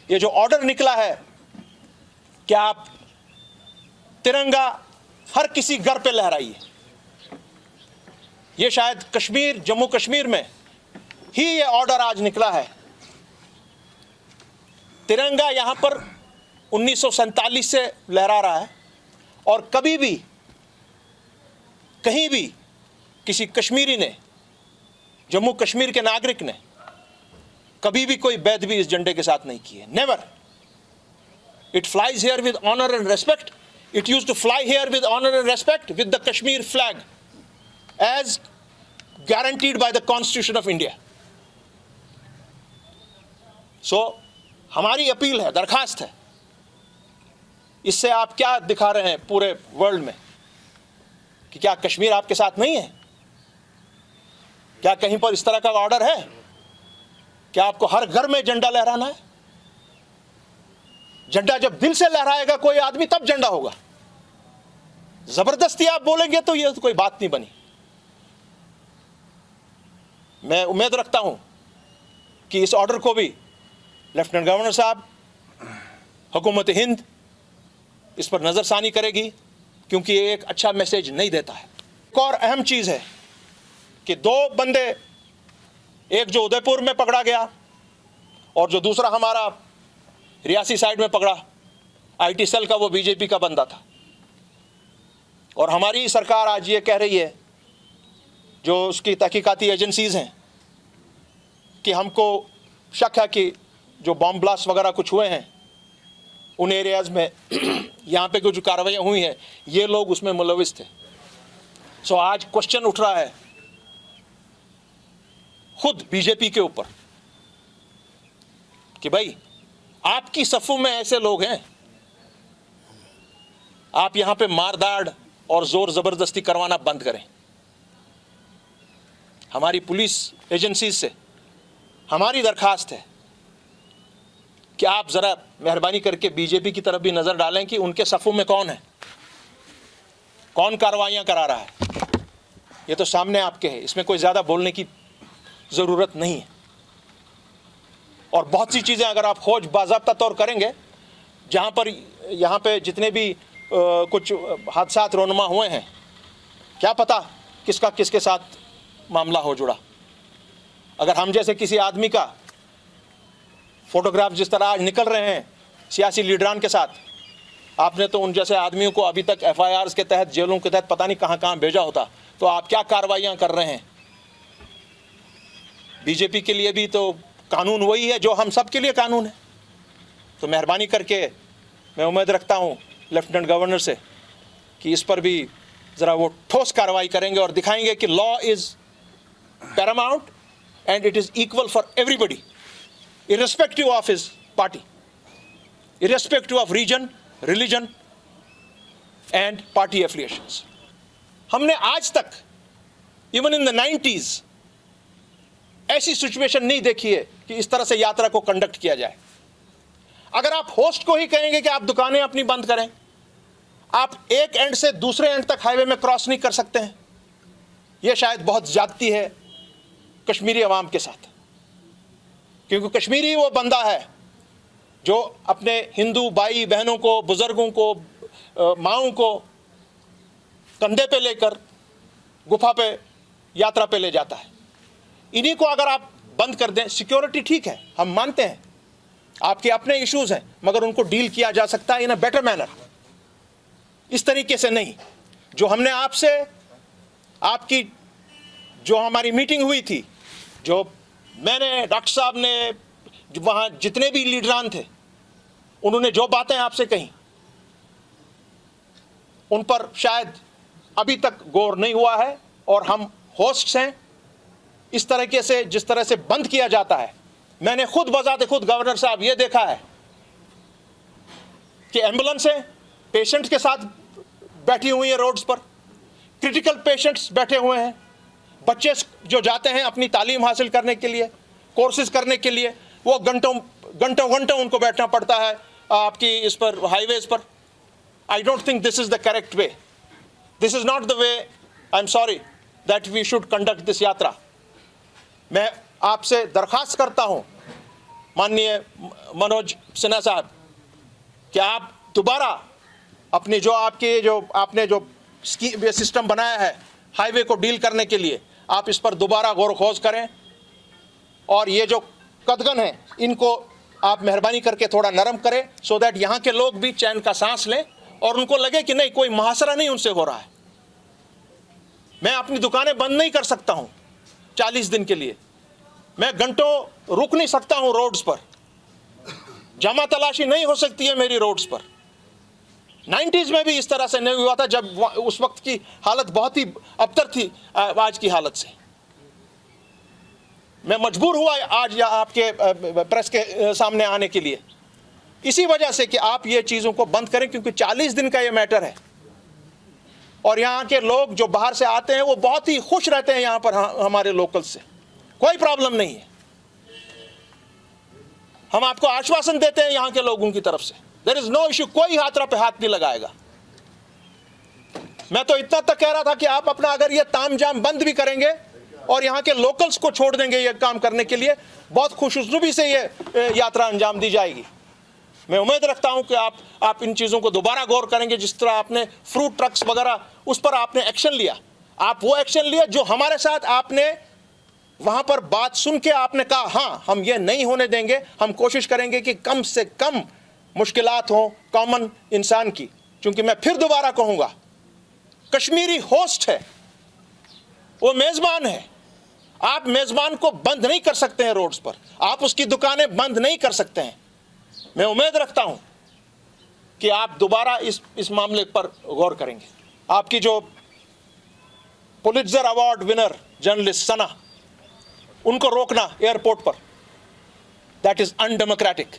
ये जो ऑर्डर निकला है कि आप तिरंगा हर किसी घर पे लहराइए, ये शायद कश्मीर, जम्मू कश्मीर में ही ये ऑर्डर आज निकला है। तिरंगा यहां पर 1947 से लहरा रहा है और कभी भी कहीं भी किसी कश्मीरी ने, जम्मू कश्मीर के नागरिक ने कभी भी कोई बेदबी इस झंडे के साथ नहीं की है। Never. It flies here with honour and respect. It used to fly here with honor and respect with the Kashmir flag as guaranteed by the Constitution of India. So, हमारी अपील है, दरखास्त है, इससे आप क्या दिखा रहे हैं पूरे वर्ल्ड में कि क्या कश्मीर आपके साथ नहीं है? क्या कहीं पर इस तरह का ऑर्डर है? क्या आपको हर घर में झंडा लहराना है? झंडा जब दिल से लहराएगा कोई आदमी तब झंडा होगा। जबरदस्ती आप बोलेंगे तो ये तो कोई बात नहीं बनी। मैं उम्मीद रखता हूं कि इस ऑर्डर को भी लेफ्टिनेंट गवर्नर साहब, हुकूमत हिंद इस पर नजरसानी करेगी, क्योंकि ये एक अच्छा मैसेज नहीं देता है। एक और अहम चीज है कि दो बंदे, एक जो उदयपुर में पकड़ा गया और जो दूसरा हमारा रियासी साइड में पकड़ा, आईटी सेल का, वो बीजेपी का बंदा था। और हमारी सरकार आज ये कह रही है, जो उसकी तहकीकाती एजेंसीज हैं, कि हमको शक है कि जो बॉम्ब ब्लास्ट वगैरह कुछ हुए हैं उन एरियाज में यहाँ पे कुछ कार्रवाइयाँ हुई हैं, ये लोग उसमें मुलविस थे। सो आज क्वेश्चन उठ रहा है खुद बीजेपी के ऊपर कि भाई आपकी सफों में ऐसे लोग हैं, आप यहां पे मारदाड़ और जोर जबरदस्ती करवाना बंद करें। हमारी पुलिस एजेंसी से हमारी दरखास्त है कि आप जरा मेहरबानी करके बीजेपी की तरफ भी नजर डालें कि उनके सफों में कौन है, कौन कार्रवाइयां करा रहा है। ये तो सामने आपके है, इसमें कोई ज्यादा बोलने की जरूरत नहीं है। और बहुत सी चीज़ें अगर आप खोज बाज़ाब्ता तौर करेंगे, जहाँ पर यहाँ पे जितने भी कुछ हादसात रोनमा हुए हैं, क्या पता किसका किसके साथ मामला हो जुड़ा। अगर हम जैसे किसी आदमी का फोटोग्राफ जिस तरह आज निकल रहे हैं सियासी लीडरान के साथ, आपने तो उन जैसे आदमियों को अभी तक FIRs के तहत, जेलों के तहत पता नहीं कहाँ कहाँ भेजा होता, तो आप क्या कार्रवाइयाँ कर रहे हैं। बीजेपी के लिए भी तो कानून वही है जो हम सब के लिए कानून है। तो मेहरबानी करके मैं उम्मीद रखता हूं लेफ्टिनेंट गवर्नर से कि इस पर भी ज़रा वो ठोस कार्रवाई करेंगे और दिखाएंगे कि law is paramount and it is equal for everybody, irrespective of his party, irrespective of reason, religion and party affiliations. हमने आज तक इवन इन द 90s ऐसी सिचुएशन नहीं देखी है कि इस तरह से यात्रा को कंडक्ट किया जाए। अगर आप होस्ट को ही कहेंगे कि आप दुकानें अपनी बंद करें, आप एक एंड से दूसरे एंड तक हाईवे में क्रॉस नहीं कर सकते हैं, यह शायद बहुत ज्यादती है कश्मीरी अवाम के साथ। क्योंकि कश्मीरी वो बंदा है जो अपने हिंदू भाई बहनों को, बुजुर्गों को, माओं को कंधे पे लेकर गुफा पे, यात्रा पे ले जाता है। इन्हीं को अगर आप बंद कर दें, सिक्योरिटी ठीक है, हम मानते हैं आपके अपने इश्यूज हैं, मगर उनको डील किया जा सकता है इन अ बेटर मैनर। इस तरीके से नहीं जो हमने आपसे, आपकी जो हमारी मीटिंग हुई थी, जो मैंने, डॉक्टर साहब ने, वहाँ जितने भी लीडरान थे, उन्होंने जो बातें आपसे कही उन पर शायद अभी तक गौर नहीं हुआ है। और हम होस्ट्स हैं, इस तरीके से जिस तरह से बंद किया जाता है, मैंने खुद बजाते खुद गवर्नर साहब ये देखा है कि एम्बुलेंसें पेशेंट के साथ बैठी हुई हैं रोड्स पर, क्रिटिकल पेशेंट्स बैठे हुए हैं, बच्चे जो जाते हैं अपनी तालीम हासिल करने के लिए, कोर्सेज करने के लिए, वो घंटों घंटों घंटों उनको बैठना पड़ता है आपकी इस पर हाईवेज पर। I don't think this is the correct way, this is not the way, I am sorry that we should conduct this yatra. मैं आपसे दरखास्त करता हूं माननीय मनोज सिन्हा साहब कि आप दोबारा अपनी जो आपने जो सिस्टम बनाया है हाईवे को डील करने के लिए, आप इस पर दोबारा गौर खोज करें और ये जो कदगन है इनको आप मेहरबानी करके थोड़ा नरम करें, सो दैट यहाँ के लोग भी चैन का सांस लें और उनको लगे कि नहीं, कोई मुहासरा नहीं उनसे हो रहा है। मैं अपनी दुकानें बंद नहीं कर सकता हूँ 40 दिन के लिए, मैं घंटों रुक नहीं सकता हूँ रोड्स पर, जमा तलाशी नहीं हो सकती है मेरी रोड्स पर। 90s में भी इस तरह से नहीं हुआ था, जब उस वक्त की हालत बहुत ही अबतर थी आज की हालत से। मैं मजबूर हुआ आज आपके प्रेस के सामने आने के लिए इसी वजह से कि आप ये चीज़ों को बंद करें, क्योंकि 40 दिन का ये मैटर है और यहाँ के लोग जो बाहर से आते हैं वो बहुत ही खुश रहते हैं यहाँ पर हमारे लोकल से, कोई प्रॉब्लम नहीं है। हम आपको आश्वासन देते हैं यहाँ के लोगों की तरफ से, देयर इज नो इश्यू, कोई हाथरा पे हाथ नहीं लगाएगा। मैं तो इतना तक कह रहा था कि आप अपना अगर ये तामझाम बंद भी करेंगे और यहाँ के लोकल्स को छोड़ देंगे ये काम करने के लिए, बहुत खुशनुमी से ये यात्रा अंजाम दी जाएगी। मैं उम्मीद रखता हूँ कि आप इन चीज़ों को दोबारा गौर करेंगे। जिस तरह आपने फ्रूट ट्रक्स वगैरह उस पर आपने एक्शन लिया, आप वो एक्शन लिया जो हमारे साथ आपने वहाँ पर बात सुन के आपने कहा हाँ हम ये नहीं होने देंगे, हम कोशिश करेंगे कि कम से कम मुश्किलात हों कॉमन इंसान की। क्योंकि मैं फिर दोबारा कहूँगा, कश्मीरी होस्ट है, वो मेज़बान है, आप मेज़बान को बंद नहीं कर सकते हैं रोड्स पर, आप उसकी दुकानें बंद नहीं कर सकते हैं। मैं उम्मीद रखता हूं कि आप दोबारा इस मामले पर गौर करेंगे। आपकी जो पुलित्जर अवार्ड विनर जर्नलिस्ट सना, उनको रोकना एयरपोर्ट पर, दैट इज अनडेमोक्रेटिक।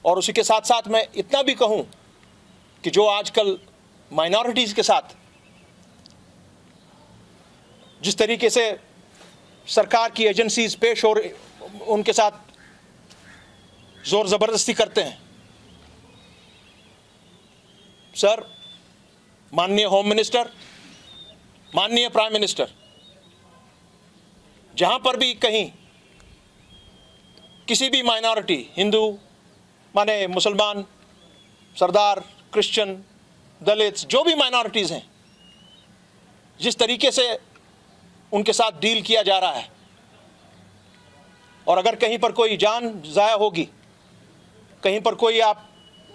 और उसी के साथ साथ मैं इतना भी कहूं कि जो आजकल माइनॉरिटीज के साथ जिस तरीके से सरकार की एजेंसीज पेश हो रही, उनके साथ जोर जबरदस्ती करते हैं। सर, माननीय होम मिनिस्टर, माननीय प्राइम मिनिस्टर, जहां पर भी कहीं किसी भी माइनॉरिटी, हिंदू माने मुसलमान, सरदार, क्रिश्चियन, दलित, जो भी माइनॉरिटीज हैं, जिस तरीके से उनके साथ डील किया जा रहा है, और अगर कहीं पर कोई जान ज़ाया होगी, कहीं पर कोई आप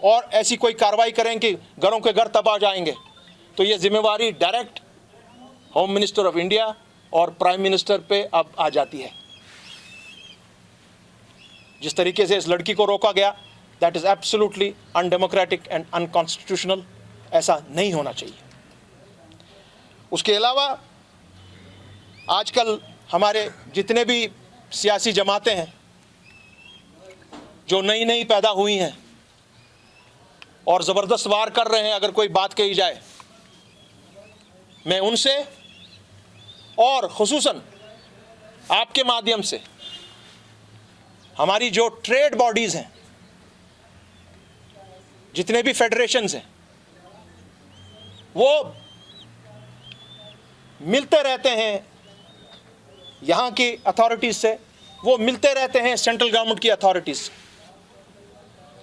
और ऐसी कोई कार्रवाई करें कि घरों के घर तबाह जाएंगे, तो ये जिम्मेवारी direct home minister of India और प्राइम मिनिस्टर पे अब आ जाती है। जिस तरीके से इस लड़की को रोका गया, that is absolutely undemocratic and unconstitutional, ऐसा नहीं होना चाहिए। उसके अलावा आजकल हमारे जितने भी सियासी जमातें हैं जो नई नई पैदा हुई हैं और ज़बरदस्त वार कर रहे हैं, अगर कोई बात कही जाए, मैं उनसे और ख़ुसूसन आपके माध्यम से हमारी जो ट्रेड बॉडीज़ हैं, जितने भी फेडरेशंस हैं, वो मिलते रहते हैं यहाँ की अथॉरिटीज़ से, वो मिलते रहते हैं सेंट्रल गवर्नमेंट की अथॉरिटीज़ से,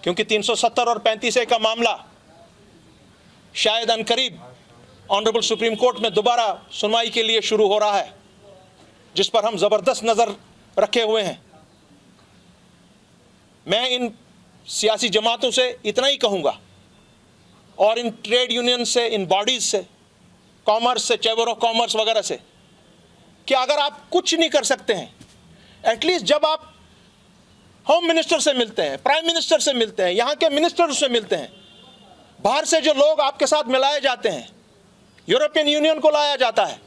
क्योंकि 370 और 35A का मामला शायद अनकरीब ऑनरेबल सुप्रीम कोर्ट में दोबारा सुनवाई के लिए शुरू हो रहा है, जिस पर हम ज़बरदस्त नज़र रखे हुए हैं। मैं इन सियासी जमातों से इतना ही कहूँगा और इन ट्रेड यूनियन से, इन बॉडीज़ से, कॉमर्स से, चैम्बर ऑफ कॉमर्स वगैरह से, कि अगर आप कुछ नहीं कर सकते हैं, एटलीस्ट जब आप होम मिनिस्टर से मिलते हैं, प्राइम मिनिस्टर से मिलते हैं, यहाँ के मिनिस्टर से मिलते हैं, बाहर से जो लोग आपके साथ मिलाए जाते हैं, यूरोपियन यूनियन को लाया जाता है,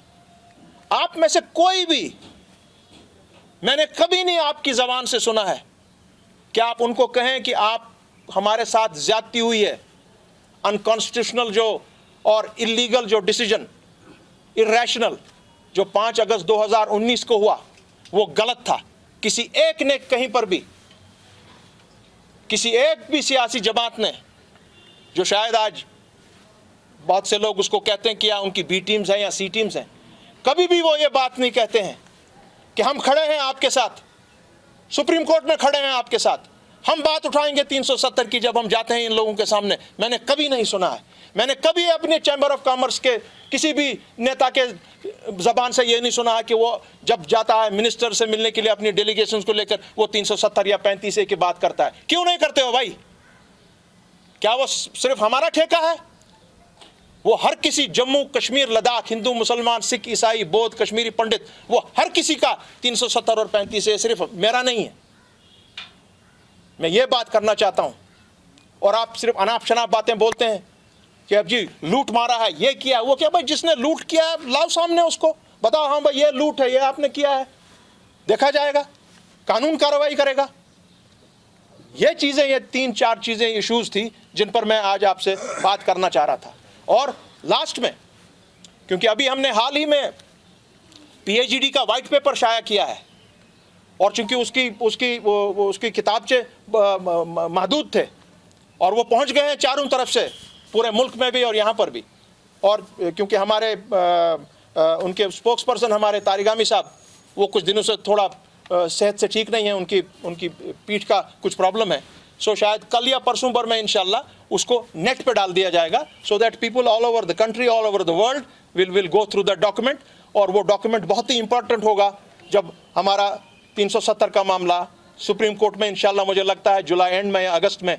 आप में से कोई भी, मैंने कभी नहीं आपकी ज़बान से सुना है कि आप उनको कहें कि आप हमारे साथ ज्यादती हुई है, अनकॉन्स्टिट्यूशनल जो और इलीगल जो डिसीजन, इरेशनल जो 5 अगस्त 2019 को हुआ, वो गलत था। किसी एक ने कहीं पर भी, किसी एक भी सियासी जमात ने, जो शायद आज बहुत से लोग उसको कहते हैं कि या उनकी बी टीम्स हैं या सी टीम्स हैं, कभी भी वो ये बात नहीं कहते हैं कि हम खड़े हैं आपके साथ, सुप्रीम कोर्ट में खड़े हैं आपके साथ, हम बात उठाएंगे 370 की जब हम जाते हैं इन लोगों के सामने। मैंने कभी नहीं सुना है, मैंने कभी अपने चैम्बर ऑफ कॉमर्स के किसी भी नेता के जबान से ये नहीं सुना है कि वो जब जाता है मिनिस्टर से मिलने के लिए अपनी डेलीगेशन को लेकर वो 370 या 35A की बात करता है। क्यों नहीं करते हो भाई? क्या वो सिर्फ हमारा ठेका है? वो हर किसी, जम्मू कश्मीर लद्दाख, हिंदू मुसलमान सिख ईसाई बौद्ध कश्मीरी पंडित, वो हर किसी का 370 और 35A सिर्फ मेरा नहीं है। मैं ये बात करना चाहता हूं। और आप सिर्फ अनाप शनाप बातें बोलते हैं कि अब जी लूट मारा है, ये किया वो क्या। भाई जिसने लूट किया है लाओ सामने उसको, बताओ हाँ भाई ये लूट है, ये आपने किया है, देखा जाएगा, कानून कार्रवाई करेगा। ये चीजें, ये 3-4 चीजें इश्यूज थी जिन पर मैं आज आपसे बात करना चाह रहा था। और लास्ट में, क्योंकि अभी हमने हाल ही में PhD का वाइट पेपर शाया किया है और चूंकि उसकी किताबचे महदूद थे और वो पहुंच गए हैं चारों तरफ से, पूरे मुल्क में भी और यहाँ पर भी। और क्योंकि हमारे उनके स्पोक्स पर्सन हमारे तारिगामी साहब, वो कुछ दिनों से थोड़ा सेहत से ठीक नहीं है, उनकी पीठ का कुछ प्रॉब्लम है। सो शायद कल या परसों भर में इंशाल्लाह उसको नेट पे डाल दिया जाएगा, so that people all over the country, all over the world will go through that document. और वो डॉक्यूमेंट बहुत ही इंपॉर्टेंट होगा जब हमारा 370 का मामला सुप्रीम कोर्ट में इंशाल्लाह, मुझे लगता है जुलाई एंड में या अगस्त में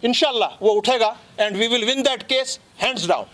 इंशाल्लाह वो उठेगा, and we will win that case hands down.